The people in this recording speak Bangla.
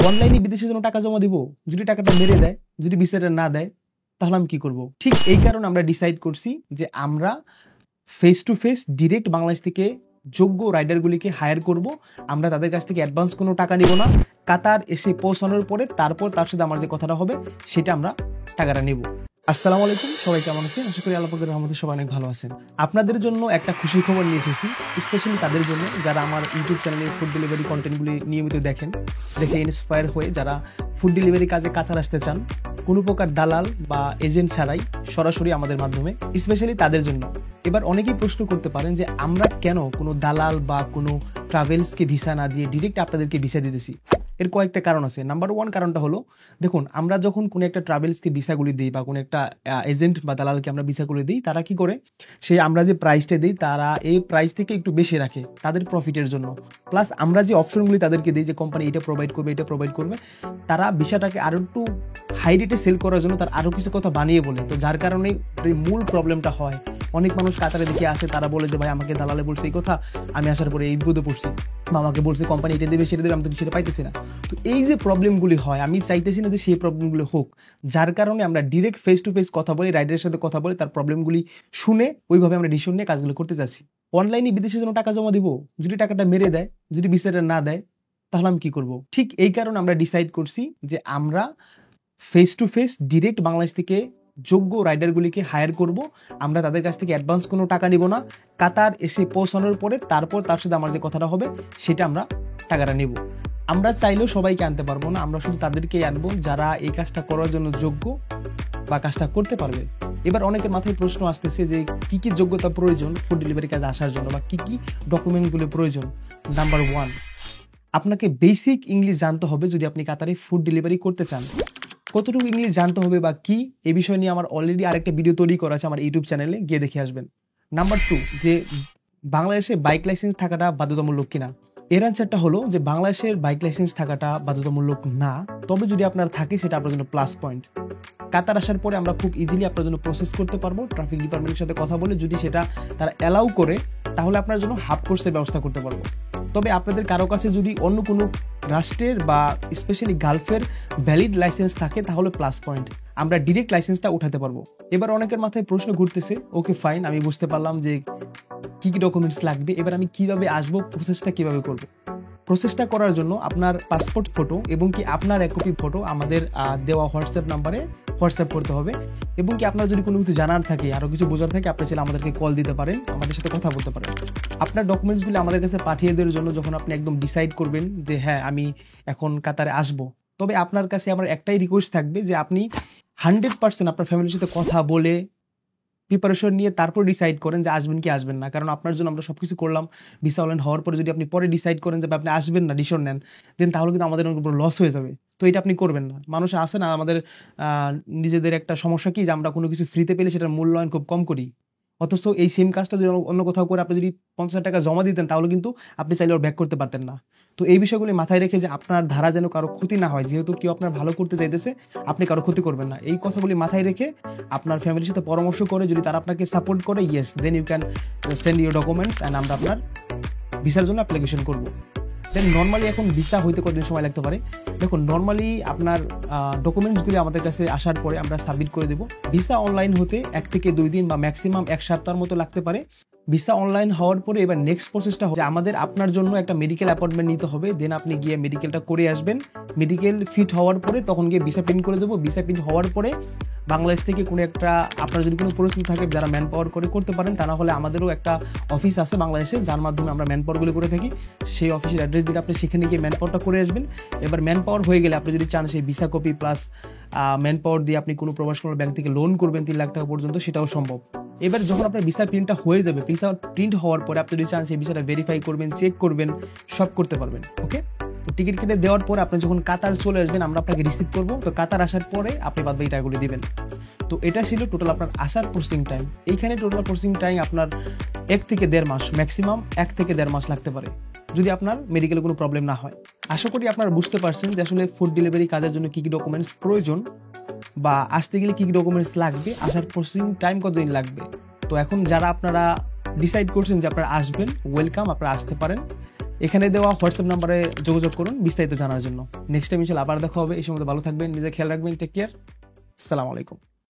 অনলাইনে বিদেশের জন্য টাকা জমা দিব, যদি টাকাটা মেরে দেয়, যদি ভিসাটা না দেয়, তাহলে আমি কি করব? ঠিক এই কারণে আমরা ডিসাইড করছি যে আমরা face to face direct Bangladesh থেকে যোগ্য রাইডারগুলিকে হায়ার করব। আমরা তাদের কাছ থেকে অ্যাডভান্স কোনো টাকা নিব না। কাতার এসে পৌঁছানোর পরে তারপর তার সাথে আমার যে কথাটা হবে সেটা আমরা টাকাটা নেব। আসসালামু আলাইকুম, সবাই কেমন আছেন? আশা করি আল্লাহ পাকের রহমতে সবাই অনেক ভালো আছেন। আপনাদের জন্য একটা খুশির খবর নিয়ে এসেছি, স্পেশালি তাদের জন্য যারা আমার ইউটিউব চ্যানেলে ফুড ডেলিভারি কন্টেন্টগুলি নিয়মিত দেখে ইন্সপায়ার হয়ে যারা ফুড ডেলিভারি কাজে কাতার আসতে চান, কোনো প্রকার দালাল বা এজেন্ট ছাড়াই সরাসরি আমাদের মাধ্যমে, স্পেশালি তাদের জন্য। এবার অনেকেই প্রশ্ন করতে পারেন যে আমরা কেন কোনো দালাল বা কোনো ট্রাভেলসকে ভিসা না দিয়ে ডিরেক্ট আপনাদেরকে ভিসা দিতেছি। এর কয়েকটা কারণ আছে। নাম্বার ওয়ান কারণটা হলো, দেখুন আমরা যখন কোনো একটা ট্রাভেলসকে ভিসাগুলি দিই বা কোনো একটা এজেন্ট বা দালালকে আমরা ভিসাগুলি দিই, তারা কি করে, সেই আমরা যে প্রাইসটা দিই তারা এই প্রাইস থেকে একটু বেশি রাখে তাদের প্রফিটের জন্য। প্লাস আমরা যে অপশনগুলি তাদেরকে দিই যে কোম্পানি এটা প্রোভাইড করবে, তারা ভিসাটাকে আরও একটু হাই রেটে সেল করার জন্য তার আরও কিছু কথা বানিয়ে বলে। তো যার কারণে মূল প্রবলেমটা হয়, অনেক মানুষ কাতারে দেখে আসে, তারা বলে যে ভাই আমাকে দালালে বলছে এই কথা, আমি আসার পরে এই বিপদে পড়ছি, বা আমাকে বলছে কোম্পানি এটা দেবে সেটা দেবে, আমি তো সেটা পাইতেছি না। তো এই যে প্রবলেমগুলি হয়, আমি চাইতেছি না যে সেই প্রবলেমগুলো হোক। যার কারণে আমরা ডিরেক্ট ফেস টু ফেস কথা বলি, রাইডারের সাথে কথা বলে তার প্রবলেমগুলি শুনে ওইভাবে আমরা ডিসিশন নিয়ে কাজগুলো করতে চাচ্ছি। অনলাইনে বিদেশের জন্য টাকা জমা দিব, যদি টাকাটা মেরে দেয়, যদি ভিসাটা না দেয়, তাহলে আমি কি করব? ঠিক এই কারণে আমরা ডিসাইড করছি যে আমরা face to face direct Bangladesh থেকে যোগ্য রাইডারগুলিকে হায়ার করব। আমরা তাদের কাছ থেকে অ্যাডভান্স কোনো টাকা নিব না। কাতার এসে পৌঁছানোর পরে তারপর তার সাথে আমার যে কথাটা হবে সেটা আমরা টাকাটা নেব। আমরা চাইলেও সবাইকে আনতে পারবো না, আমরা শুধু তাদেরকেই আনবো যারা এই কাজটা করার জন্য যোগ্য বা কাজটা করতে পারবে। এবার অনেকের মাথায় প্রশ্ন আসতেছে যে কি কি যোগ্যতা প্রয়োজন ফুড ডেলিভারি কাজে আসার জন্য, বা কি কি ডকুমেন্টগুলো প্রয়োজন। নাম্বার ওয়ান, আপনাকে বেসিক ইংলিশ জানতে হবে যদি আপনি কাতারে ফুড ডেলিভারি করতে চান। কতটুকু ইংলিশ জানতে হবে বা কি, এই বিষয় নিয়ে আমার অলরেডি আরেকটা ভিডিও তৈরি করা আছে আমার ইউটিউব চ্যানেলে, গিয়ে দেখে আসবেন। নাম্বার টু, যে বাংলাদেশে বাইক লাইসেন্স থাকাটা বাধ্যতামূলক কিনা। এর অ্যান্সারটা হলো যে বাংলাদেশের বাইক লাইসেন্স থাকাটা বাধ্যতামূলক না, তবে যদি আপনার থাকে সেটা আপনার জন্য প্লাস পয়েন্ট। কাতার আসার পরে আমরা খুব ইজিলি আপনার জন্য প্রসেস করতে পারবো ট্রাফিক ডিপার্টমেন্টের সাথে কথা বলে। যদি সেটা তারা অ্যালাউ করে তাহলে আপনার জন্য হাফ কোর্সের ব্যবস্থা করতে পারবো। তবে আপনাদের কারো কাছে যদি অন্য কোনো রাষ্ট্রের বা স্পেশালি গালফের ভ্যালিড লাইসেন্স থাকে তাহলে প্লাস পয়েন্ট, আমরা ডিরেক্ট লাইসেন্সটা উঠাতে পারবো। এবার অনেকের মাথায় প্রশ্ন ঘুরতেছে, ওকে ফাইন, আমি বুঝতে পারলাম যে কি কি ডকুমেন্টস লাগবে, এবার আমি কিভাবে আসবো, প্রসেসটা কিভাবে করবো। প্রসেসটা করার জন্য আপনার পাসপোর্ট ফটো এবং কি আপনার এক কপি ফটো আমাদের দেওয়া হোয়াটসঅ্যাপ নাম্বারে হোয়াটসঅ্যাপ করতে হবে। এবং কি আপনার যদি কোনো কিছু জানার থাকে, আরও কিছু বোঝার থাকে, আপনি চাইলে আমাদেরকে কল দিতে পারেন, আমাদের সাথে কথা বলতে পারেন। আপনার ডকুমেন্টসগুলো আমাদের কাছে পাঠিয়ে দেওয়ার জন্য যখন আপনি একদম ডিসাইড করবেন যে হ্যাঁ আমি এখন কাতারে আসবো, তবে আপনার কাছে আমার একটাই রিকোয়েস্ট থাকবে যে আপনি 100% আপনার ফ্যামিলির সাথে কথা বলে প্রিপারেশন নিয়ে তারপর ডিসাইড করেন যে আসবেন কি আসবেন না। কারণ আপনার জন্য আমরা সব কিছু করলাম, ভিসা অনলাইন হওয়ার পরে যদি আপনি পরে ডিসাইড করেন যে আপনি আসবেন না, ডিসিশন নেন, দেন তাহলে কিন্তু আমাদের উপর লস হয়ে যাবে। তো এটা আপনি করবেন না। মানুষ আসে না, আমাদের নিজেদের একটা সমস্যা কি যে আমরা কোনো কিছু ফ্রিতে পেলে সেটার মূল্যায়ন খুব কম করি। অথচ এই সেম কাজটা যদি অন্য কোথাও করে আপনি যদি 50,000 টাকা জমা দিতেন তাহলে কিন্তু আপনি চাইলে ওর ব্যাক করতে পারতেন না। তো এই বিষয়গুলি মাথায় রেখে যে আপনার ধারা যেন কারো ক্ষতি না হয়, যেহেতু কেউ আপনার ভালো করতে চাইতেছে, আপনি কারো ক্ষতি করবেন না। এই কথাগুলি মাথায় রেখে আপনার ফ্যামিলির সাথে পরামর্শ করে যদি তারা আপনাকে সাপোর্ট করে, yes, then you can send your documents and আমরা আপনার ভিসার জন্য অ্যাপ্লিকেশন করবো। দেন নর্মালি এখন ভিসা হইতে কতদিন সময় লাগতে পারে? দেখুন, নর্মালি আপনার ডকুমেন্টসগুলি আমাদের কাছে আসার পরে আমরা সাবমিট করে দেবো। ভিসা অনলাইন হতে 1 থেকে 2 দিন বা ম্যাক্সিমাম 1 সপ্তাহের মতো লাগতে পারে। ভিসা অনলাইন হওয়ার পরে এবার নেক্সট প্রসেসটা হচ্ছে আমাদের আপনার জন্য একটা মেডিকেল অ্যাপয়েন্টমেন্ট নিতে হবে। দেন আপনি গিয়ে মেডিকেলটা করে আসবেন। মেডিকেল ফিট হওয়ার পরে তখন গিয়ে ভিসা প্রিন্ট করে দেবো। ভিসা প্রিন্ট হওয়ার পরে বাংলাদেশ থেকে কোনো একটা, আপনার যদি কোনো পরিস্থিতি থাকে যারা ম্যান পাওয়ার করে করতে পারেন, তা না হলে আমাদেরও একটা অফিস আছে বাংলাদেশে যার মাধ্যমে আমরা ম্যান পাওয়ারগুলো করে থাকি। সেই অফিসের অ্যাড্রেস দিলে আপনি সেখানে গিয়ে ম্যান পাওয়ারটা করে আসবেন। এবার ম্যান পাওয়ার হয়ে গেলে আপনি যদি চান সেই visa copy plus man power দিয়ে আপনি কোনো প্রবাসী ব্যাংক থেকে লোন করবেন 3 লাখ টাকা পর্যন্ত, সেটাও সম্ভব। এবার যখন আপনার ভিসা প্রিন্টটা হয়ে যাবে, ভিসা প্রিন্ট হওয়ার পরে আপনি যদি চান সেই ভিসাটা ভেরিফাই করবেন, চেক করবেন, সব করতে পারবেন। ওকে, তো টিকিট কেটে দেওয়ার পরে আপনি যখন কাতার চলে আসবেন আমরা আপনাকে রিসিভ করবো। তো কাতার আসার পরে আপনি বাদবাকি টাকাগুলি দিবেন। তো এটা ছিল টোটাল আপনার আসার প্রসেসিং টাইম। এইখানে টোটাল প্রসেসিং টাইম আপনার 1 থেকে 1.5 মাস, ম্যাক্সিমাম 1 থেকে 1.5 মাস লাগতে পারে যদি আপনার মেডিকেলে কোনো প্রবলেম না হয়। আশা করি আপনারা বুঝতে পারছেন যে আসলে ফুড ডেলিভারি কাজের জন্য কী কী ডকুমেন্টস প্রয়োজন বা আসতে গেলে কী কী ডকুমেন্টস লাগবে, আসার প্রসেসিং টাইম কতদিন লাগবে। তো এখন যারা আপনারা ডিসাইড করছেন যে আপনারা আসবেন, ওয়েলকাম, আপনারা আসতে পারেন। এখানে দেওয়া হোয়াটসঅ্যাপ নাম্বারে যোগাযোগ করুন বিস্তারিত জানার জন্য। নেক্সট টাইম ইনশাআল্লাহ আবার দেখা হবে। এই সময় ভালো থাকবেন, নিজের খেয়াল রাখবেন। Take care. আসসালামু আলাইকুম।